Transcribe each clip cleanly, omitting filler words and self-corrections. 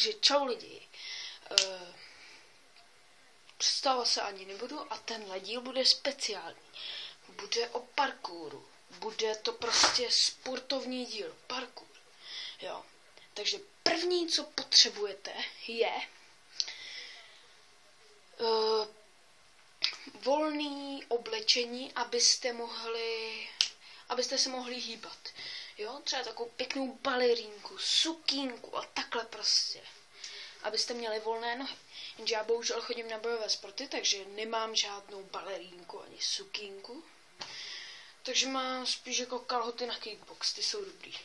Takže čau lidi. Představovat se ani nebudu a tenhle díl bude speciální. Bude o parkouru. Bude to prostě sportovní díl. Parkour. Jo. Takže první, co potřebujete, je volné oblečení, abyste se mohli hýbat. Jo, třeba takovou pěknou balerínku, sukínku a takhle prostě. Abyste měli volné nohy. Jenže já bohužel chodím na bojové sporty, takže nemám žádnou balerínku ani sukínku. Takže mám spíš jako kalhoty na kickbox, ty jsou dobrý.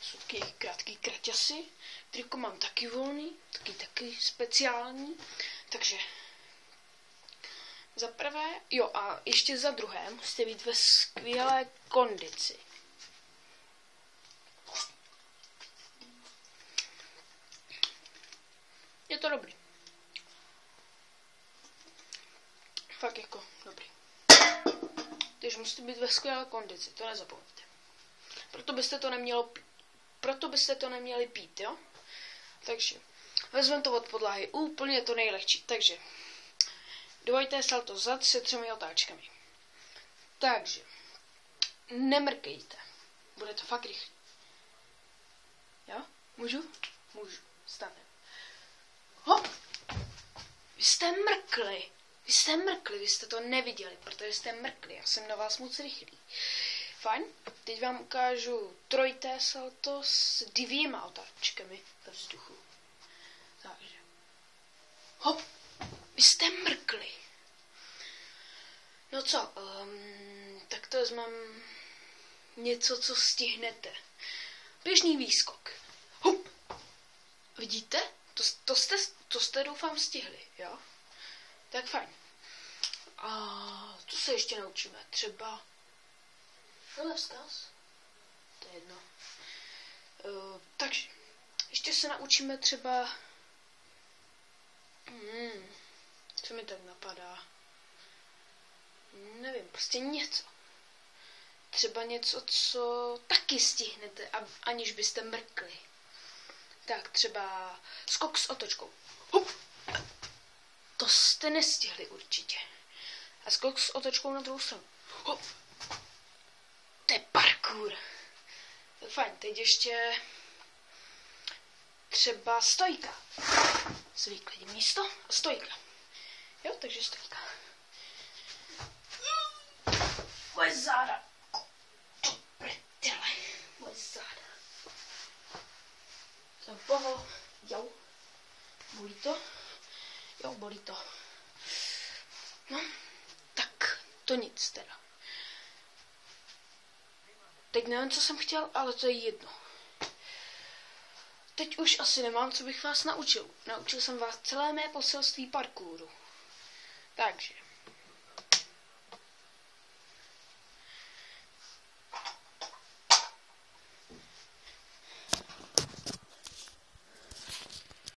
Jsou taky krátký kraťasy, triko mám taky volný, taky speciální. Takže za prvé, jo a ještě za druhé musíte být ve skvělé kondici. Je to dobrý. Fakt jako dobrý. Takže musíte být ve skvělé kondici, to nezapomeňte. Proto byste to neměli pít, jo? Takže vezmeme to od podlahy, úplně to nejlehčí. Takže dvojité salto zad se 3 otáčkami. Takže nemrkejte. Bude to fakt rychle. Jo? Můžu? Můžu. Stanem. Hop! Vy jste mrkli, vy jste to neviděli, protože jste mrkli, já jsem na vás moc rychlý. Fajn, teď vám ukážu trojité salto s 2 otáčkami ve vzduchu. Takže. Hop! Vy jste mrkli. No co, tak to vezmem něco, co stihnete. Běžný výskok. Hop! Vidíte? To jste doufám stihli, jo? Tak fajn. A co se ještě naučíme? Třeba tohle vzkaz? To je jedno. Takže ještě se naučíme třeba co mi tak napadá? Nevím, prostě něco. Třeba něco, co taky stihnete, aniž byste mrkli. Tak třeba skok s otočkou. Hup! To jste nestihli určitě. A skok s otočkou na druhou stranu. Hup! To je parkour. Fajn, teď ještě třeba stojka. Zvyklý místo a stojka. Jo, takže stojka. Moje záda. To prdele. Moje záda. Jsem poho. Jo. Bolí to? Jo, bolí to. No, tak to nic teda. Teď nevím, co jsem chtěl, ale to je jedno. Teď už asi nemám, co bych vás naučil. Naučil jsem vás celé mé poselství parkouru. Takže